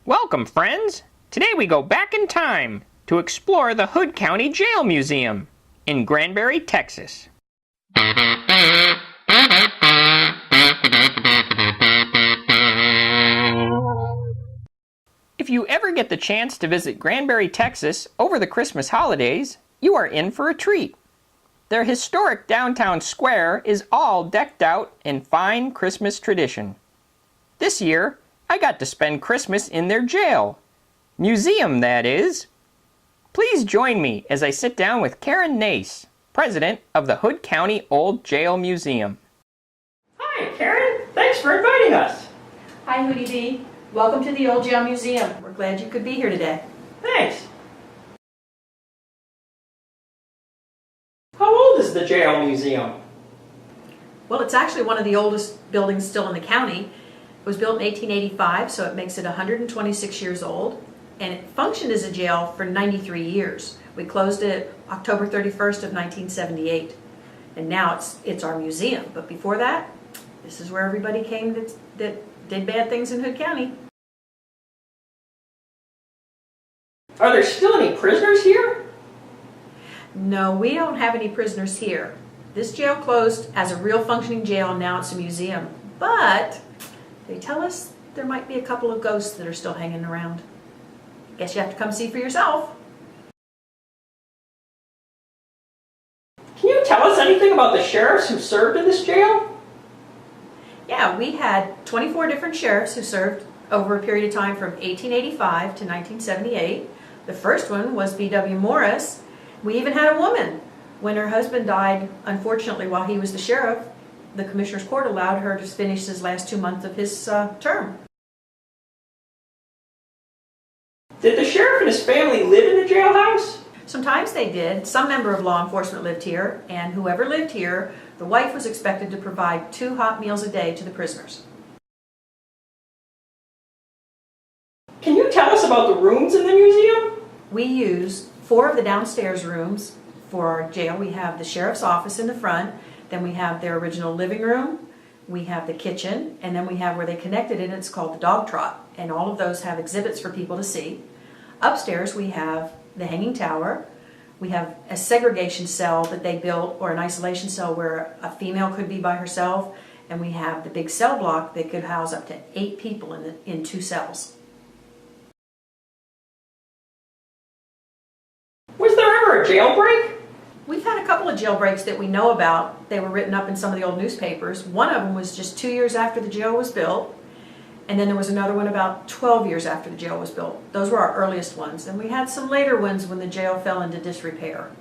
Welcome, friends! Today we go back in time to explore the Hood County Jail Museum in Granbury, Texas. If you ever get the chance to visit Granbury, Texas over the Christmas holidays, you are in for a treat. Their historic downtown square is all decked out in fine Christmas tradition. This year, I got to spend Christmas in their jail. Museum, that is. Please join me as I sit down with Karen Nace, president of the Hood County Old Jail Museum. Hi, Karen. Thanks for inviting us. Hi, Hootie B. Welcome to the Old Jail Museum. We're glad you could be here today. Thanks. How old is the jail museum? Well, it's actually one of the oldest buildings still in the county. It was built in 1885, so it makes it 126 years old, and it functioned as a jail for 93 years. We closed it October 31st of 1978, and now it's our museum. But before that, this is where everybody came that did bad things in Hood County. Are there still any prisoners here? No, we don't have any prisoners here. This jail closed as a real functioning jail, and now it's a museum. But they tell us there might be a couple of ghosts that are still hanging around. Guess you have to come see for yourself. Can you tell us anything about the sheriffs who served in this jail? Yeah, we had 24 different sheriffs who served over a period of time from 1885 to 1978. The first one was B.W. Morris. We even had a woman. When her husband died, unfortunately, while he was the sheriff, the Commissioner's Court allowed her to finish his last 2 months of his term. Did the sheriff and his family live in the jailhouse? Sometimes they did. Some member of law enforcement lived here, and whoever lived here, the wife was expected to provide 2 hot meals a day to the prisoners. Can you tell us about the rooms in the museum? We use 4 of the downstairs rooms for our jail. We have the sheriff's office in the front, then we have their original living room, we have the kitchen, and then we have where they connected it, it's called the dog trot. And all of those have exhibits for people to see. Upstairs we have the hanging tower, we have a segregation cell that they built, or an isolation cell where a female could be by herself, and we have the big cell block that could house up to 8 people in 2 cells. Was there ever a jailbreak? We've had a couple of jailbreaks that we know about. They were written up in some of the old newspapers. One of them was just 2 years after the jail was built, and then there was another one about 12 years after the jail was built. Those were our earliest ones, and we had some later ones when the jail fell into disrepair.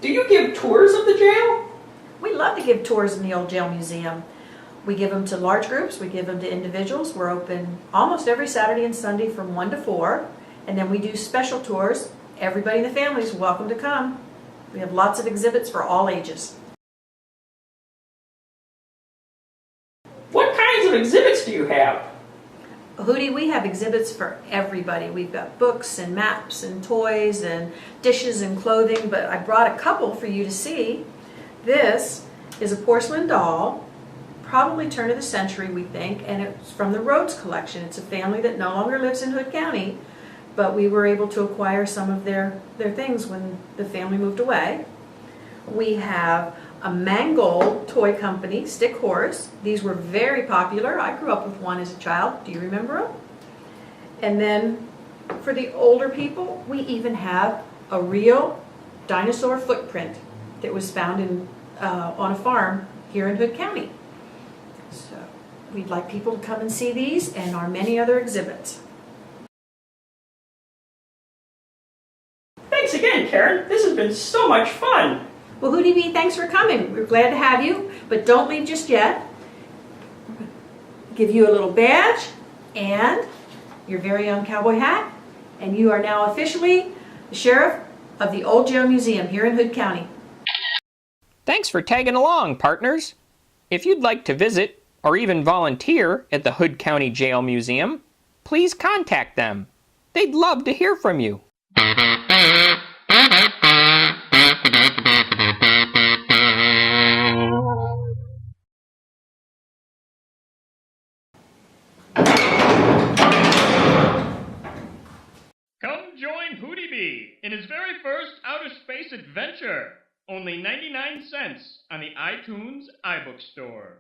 Do you give tours of the jail? We love to give tours in the Old Jail Museum. We give them to large groups, we give them to individuals. We're open almost every Saturday and Sunday from 1 to 4, and then we do special tours. Everybody in the family is welcome to come. We have lots of exhibits for all ages. What kinds of exhibits do you have? Hootie, we have exhibits for everybody. We've got books and maps and toys and dishes and clothing, but I brought a couple for you to see. This is a porcelain doll, probably turn of the century, we think, and it's from the Rhodes collection. It's a family that no longer lives in Hood County, but we were able to acquire some of their things when the family moved away. We have a Mangold toy company, stick horse. These were very popular. I grew up with one as a child. Do you remember them? And then for the older people, we even have a real dinosaur footprint that was found on a farm here in Hood County. So we'd like people to come and see these and our many other exhibits. Thanks again, Karen. This has been so much fun. Well, Hootie B, thanks for coming. We're glad to have you, but don't leave just yet. Give you a little badge and your very own cowboy hat, and you are now officially the sheriff of the Old Jail Museum here in Hood County. Thanks for tagging along, partners. If you'd like to visit or even volunteer at the Hood County Jail Museum, please contact them. They'd love to hear from you. Come join Hootie Bee in his very first outer space adventure. Only 99 cents on the iTunes iBook Store.